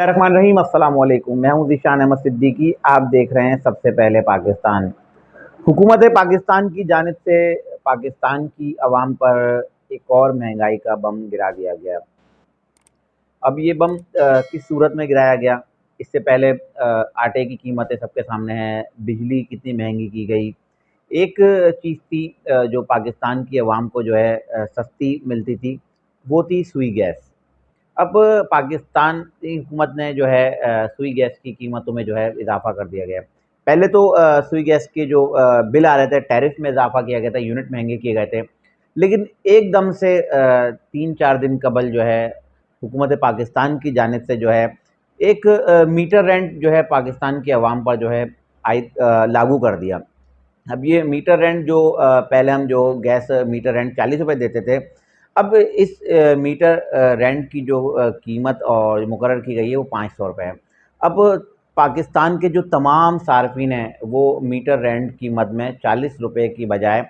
रहमान रहीम, अस्सलाम वालेकुम। मैं हूं ज़ीशान अहमद सिद्दीकी। आप देख रहे हैं सबसे पहले पाकिस्तान। हुकूमत पाकिस्तान की जानिब से पाकिस्तान की आवाम पर एक और महंगाई का बम गिरा दिया गया। अब ये बम किस सूरत में गिराया गया? इससे पहले आटे की कीमतें सबके सामने हैं, बिजली कितनी महंगी की गई। एक चीज़ थी जो पाकिस्तान की आवाम को जो है सस्ती मिलती थी, वो थी सुई गैस। अब पाकिस्तान की हुकूमत ने जो है सुई गैस की कीमतों में जो है इज़ाफ़ा कर दिया गया है। पहले तो सुई गैस के जो बिल आ रहे थे, टैरिफ में इज़ाफ़ा किया गया था, यूनिट महँगे किए गए थे। लेकिन एकदम से 3-4 दिन कबल जो है हुकूमत पाकिस्तान की जानिब से जो है एक मीटर रेंट जो है पाकिस्तान की आवाम पर जो है लागू कर दिया। अब ये मीटर रेंट जो पहले हम जो गैस मीटर रेंट ₹40 देते थे, अब इस मीटर रेंट की जो कीमत और मुकर्रर की गई है वो ₹500 है। अब पाकिस्तान के जो तमाम सार्फिन हैं वो मीटर रेंट की मद में ₹40 की बजाय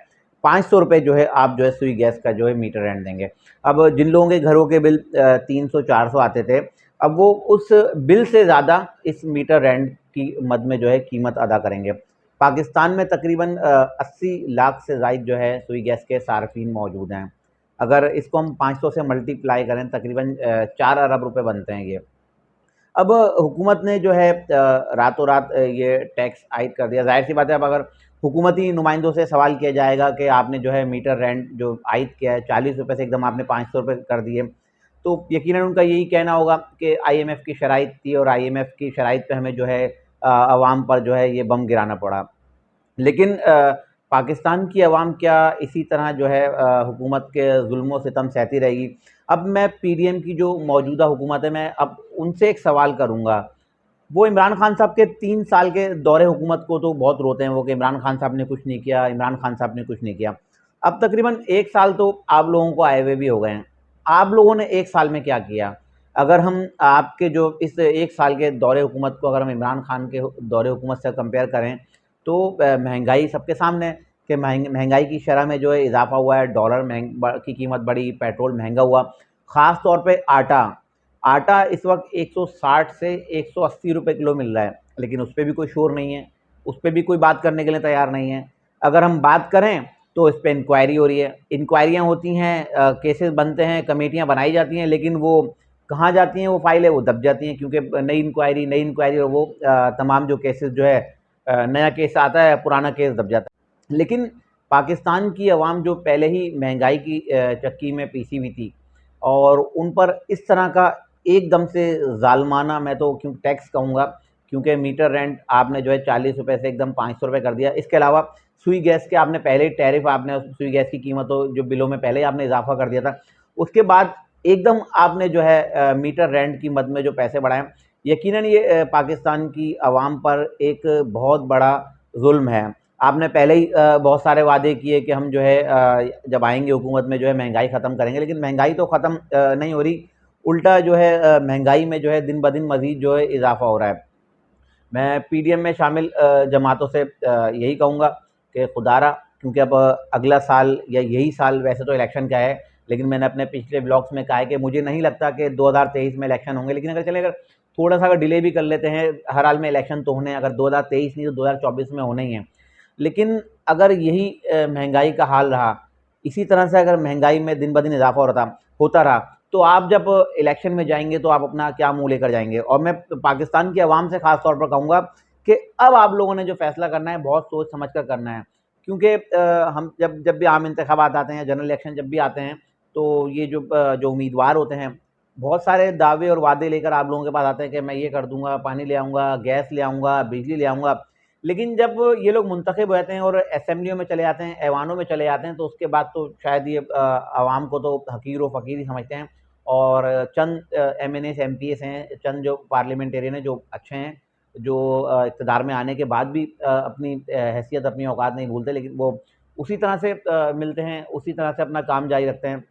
₹500 जो है आप जो है सुई गैस का जो है मीटर रेंट देंगे। अब जिन लोगों के घरों के बिल 300-400 आते थे, अब वो उस बिल से ज़्यादा इस मीटर रेंट की मद में जो है कीमत अदा करेंगे। पाकिस्तान में तकरीबन 80 लाख से ज़ायद जो है सुई गैस के सार्फिन मौजूद हैं। अगर इसको हम 500 से मल्टीप्लाई करें तकरीबन 4 अरब रुपए बनते हैं ये। अब हुकूमत ने जो है रातों रात ये टैक्स आयद कर दिया। ज़ाहिर-सी बात है, अब अगर हुकूमती नुमाइंदों से सवाल किया जाएगा कि आपने जो है मीटर रेंट जो आयद किया है ₹40 से एकदम आपने ₹500 कर दिए, तो यकीनन उनका यही कहना होगा कि आईएमएफ की शराइत थी और आईएमएफ की शराइत पे हमें जो है अवाम पर जो है ये बम गिराना पड़ा। लेकिन पाकिस्तान की अवाम क्या इसी तरह जो है हुकूमत के ज़ुल्म व सितम सहती रहेगी? अब मैं पीडीएम की जो मौजूदा हुकूमत है, मैं अब उनसे एक सवाल करूँगा। वो इमरान खान साहब के 3 साल के दौरे हुकूमत को तो बहुत रोते हैं वो कि इमरान खान साहब ने कुछ नहीं किया, इमरान खान साहब ने कुछ नहीं किया। अब तकरीबन 1 साल तो आप लोगों को आए हुए भी हो गए हैं। आप लोगों ने 1 साल में क्या किया? अगर हम आपके जो इस 1 साल के दौरे हुकूमत को अगर हम इमरान खान के दौरे हुकूमत से कंपेयर करें, तो महंगाई सबके सामने है कि महंगाई की शरह में जो है इज़ाफ़ा हुआ है, डॉलर की कीमत बढ़ी, पेट्रोल महँगा हुआ। ख़ास तौर पे आटा। आटा इस वक़्त 160 से ₹180 किलो मिल रहा है, लेकिन उस पे भी कोई शोर नहीं है, उस पे भी कोई बात करने के लिए तैयार नहीं है। अगर हम बात करें तो इस पे इंक्वायरी हो रही है, इंक्वायरियाँ होती हैं, केसेस बनते हैं, कमेटियाँ बनाई जाती हैं, लेकिन वो कहाँ जाती हैं वो फ़ाइलें? वो दब जाती हैं, क्योंकि नई इंक्वायरी और वो तमाम जो केसेस जो है नया केस आता है, पुराना केस दब जाता है। लेकिन पाकिस्तान की अवाम जो पहले ही महंगाई की चक्की में पीसी हुई थी और उन पर इस तरह का एकदम से ज़ालमाना, मैं तो क्यों टैक्स कहूँगा, क्योंकि मीटर रेंट आपने जो है ₹40 से एकदम ₹500 कर दिया। इसके अलावा सुई गैस के आपने पहले ही टैरिफ आपने सुई गैस की कीमतों जो बिलों में पहले ही आपने इज़ाफ़ा कर दिया था। उसके बाद एकदम आपने जो है मीटर रेंट की मद में जो पैसे बढ़ाए, यकीनन ये पाकिस्तान की आवाम पर एक बहुत बड़ा ज़ुल्म है। आपने पहले ही बहुत सारे वादे किए कि हम जो है जब आएँगे हुकूमत में जो है महंगाई ख़त्म करेंगे, लेकिन महंगाई तो ख़त्म नहीं हो रही, उल्टा जो है महंगाई में जो है दिन-ब-दिन मज़ीद जो है इज़ाफ़ा हो रहा है। मैं पीडीएम में शामिल जमातों से यही कहूँगा कि खुदारा, क्योंकि अब अगला साल या यही साल वैसे तो इलेक्शन का है, लेकिन मैंने अपने पिछले ब्लॉग्स में कहा है कि मुझे नहीं लगता कि 2023 में इलेक्शन होंगे, लेकिन अगर थोड़ा-सा अगर डिले भी कर लेते हैं, हर हाल में इलेक्शन तो होने हैं, अगर 2023 नहीं तो 2024 में होने ही हैं। लेकिन अगर यही महंगाई का हाल रहा, इसी तरह से अगर महंगाई में दिन-ब-दिन इज़ाफ़ा होता रहा, तो आप जब इलेक्शन में जाएँगे तो आप अपना क्या मुँह लेकर जाएँगे? और मैं पाकिस्तान की आवाम से ख़ास तौर पर कहूँगा कि अब आप लोगों ने जो फ़ैसला करना है, बहुत सोच समझ कर करना है। क्योंकि हम जब जब भी आम इंतख़ाबात आते हैं, जनरल इलेक्शन जब भी आते हैं, तो ये जो उम्मीदवार होते हैं, बहुत सारे दावे और वादे लेकर आप लोगों के पास आते हैं कि मैं ये कर दूँगा, पानी ले आऊँगा, गैस ले आऊँगा, बिजली ले आऊँगा। लेकिन जब ये लोग मुंतखब हो जाते हैं और असेंबलियों में चले जाते हैं, ऐवानों में चले जाते हैं, तो उसके बाद तो शायद ये आवाम को तो हकीर व फ़कीर ही समझते हैं। और चंद एमएनएस, एमपीएस हैं, चंद जो पार्लियामेंटेरियन हैं, जो अच्छे हैं, जो इक़्तिदार में आने के बाद भी अपनी हैसियत, अपनी औकात नहीं भूलते, लेकिन वो उसी तरह से मिलते हैं, उसी तरह से अपना काम जारी रखते हैं।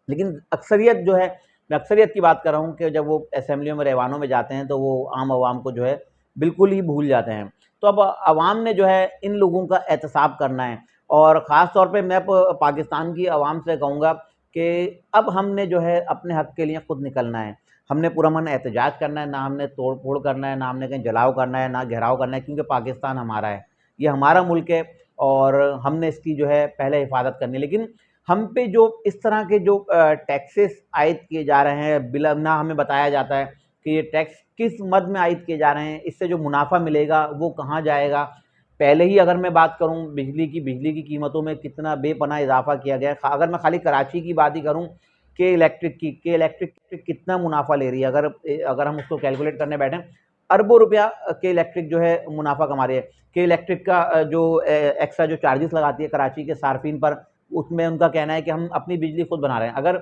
लेकिन अक्सरियत जो है, मैं अक्सरियत की बात कर रहा हूँ कि जब वो असेंबलियों में, ऐवानों में जाते हैं, तो वो आम आवाम को जो है बिल्कुल ही भूल जाते हैं। तो अब आवाम ने जो है इन लोगों का एहतसाब करना है, और ख़ास तौर पे मैं पाकिस्तान की आवाम से कहूँगा कि अब हमने जो है अपने हक़ के लिए खुद निकलना है। हमने पूरा मन एहतजाज करना है, ना हमने तोड़ फोड़ करना है, ना हमने कहीं जलाव करना है, ना घेराव करना है, क्योंकि पाकिस्तान हमारा है, ये हमारा मुल्क है और हमने इसकी जो है पहले हिफाजत करनी है। लेकिन हम पे जो इस तरह के जो टैक्सेस आयद किए जा रहे हैं, बिला ना हमें बताया जाता है कि ये टैक्स किस मद में आयद किए जा रहे हैं, इससे जो मुनाफा मिलेगा वो कहाँ जाएगा। पहले ही अगर मैं बात करूं बिजली की कीमतों में कितना बेपनाह इजाफा किया गया है। अगर मैं खाली कराची की बात ही करूं के इलेक्ट्रिक कितना मुनाफा ले रही है, अगर हम उसको कैलकुलेट करने बैठे, अरबों रुपया के इलेक्ट्रिक जो है मुनाफा कमा रही है। के इलेक्ट्रिक का जो एक्स्ट्रा जो चार्जेस लगाती है कराची के सार्फिन पर, उसमें उनका कहना है कि हम अपनी बिजली खुद बना रहे हैं। अगर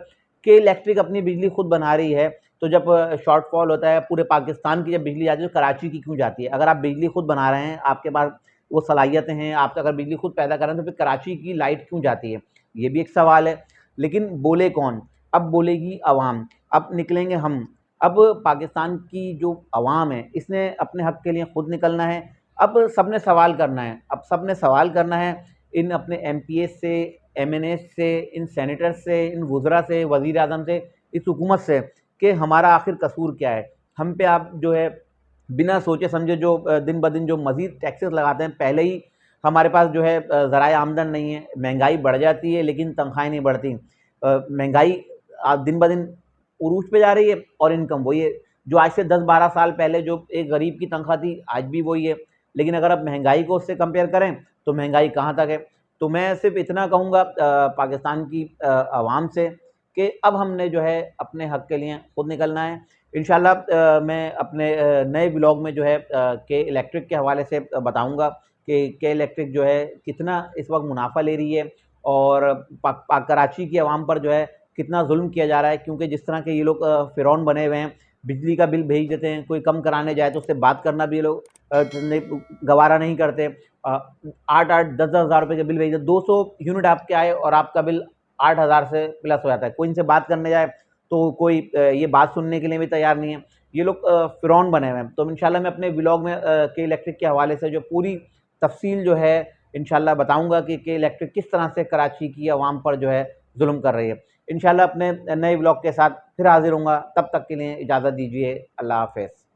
के इलेक्ट्रिक अपनी बिजली खुद बना रही है तो जब शॉर्टफॉल होता है पूरे पाकिस्तान की, जब बिजली जाती है तो कराची की क्यों जाती है? अगर आप बिजली खुद बना रहे हैं, आपके पास वो सलाहियतें हैं, आप अगर बिजली खुद पैदा कर रहे हैं, तो फिर कराची की लाइट क्यों जाती है? ये भी एक सवाल है। लेकिन बोले कौन? अब बोलेगी अवाम, अब निकलेंगे हम। अब पाकिस्तान की जो अवाम है, इसने अपने हक के लिए खुद निकलना है। अब सबने सवाल करना है, इन अपने एमपीएस से, एमएनएस से, इन सेनेटर्स से, इन वुज़रा से, वज़ीर आज़म से, इस हुकूमत से, कि हमारा आखिर कसूर क्या है। हम पे आप जो है बिना सोचे समझे जो दिन ब दिन जो मज़ीद टैक्सेस लगाते हैं। पहले ही हमारे पास जो है ज़राए आमदन नहीं है, महंगाई बढ़ जाती है लेकिन तनख्वाहें नहीं बढ़ती। महंगाई दिन ब दिन उरूज पे जा रही है और इनकम वही है जो आज से 10-12 साल पहले जो एक गरीब की तनख्वाह थी, आज भी वही है। लेकिन अगर आप महंगाई को उससे कंपेयर करें तो महंगाई कहाँ तक है। तो मैं सिर्फ इतना कहूँगा पाकिस्तान की आवाम से कि अब हमने जो है अपने हक के लिए खुद निकलना है। इंशाल्लाह मैं अपने नए ब्लॉग में जो है के इलेक्ट्रिक के हवाले से बताऊँगा कि के इलेक्ट्रिक जो है कितना इस वक्त मुनाफा ले रही है और कराची की आवाम पर जो है कितना जुल्म किया जा रहा है। क्योंकि जिस तरह के ये लोग फ़िरौन बने हुए हैं, बिजली का बिल भेज देते हैं, कोई कम कराने जाए तो उससे बात करना भी ये लोग गवारा नहीं करते। 8-8, 10-10 हज़ार रुपये के बिल भेज देते, 200 यूनिट आपके आए और आपका बिल 8,000 से प्लस हो जाता है। कोई इनसे बात करने जाए तो कोई ये बात सुनने के लिए भी तैयार नहीं है। ये लोग फ़िरौन बने हुए हैं। तो इंशाल्लाह मैं अपने व्लॉग में के इलेक्ट्रिक के हवाले से जो पूरी तफ़सील जो है इंशाल्लाह बताऊँगा कि के इलेक्ट्रिक किस तरह से कराची की आवाम पर जो है जुल्म कर रही है। इंशाल्लाह अपने नए व्लॉग के साथ फिर हाज़िर होऊँगा, तब तक के लिए इजाज़त दीजिए। अल्लाह हाफ़िज़।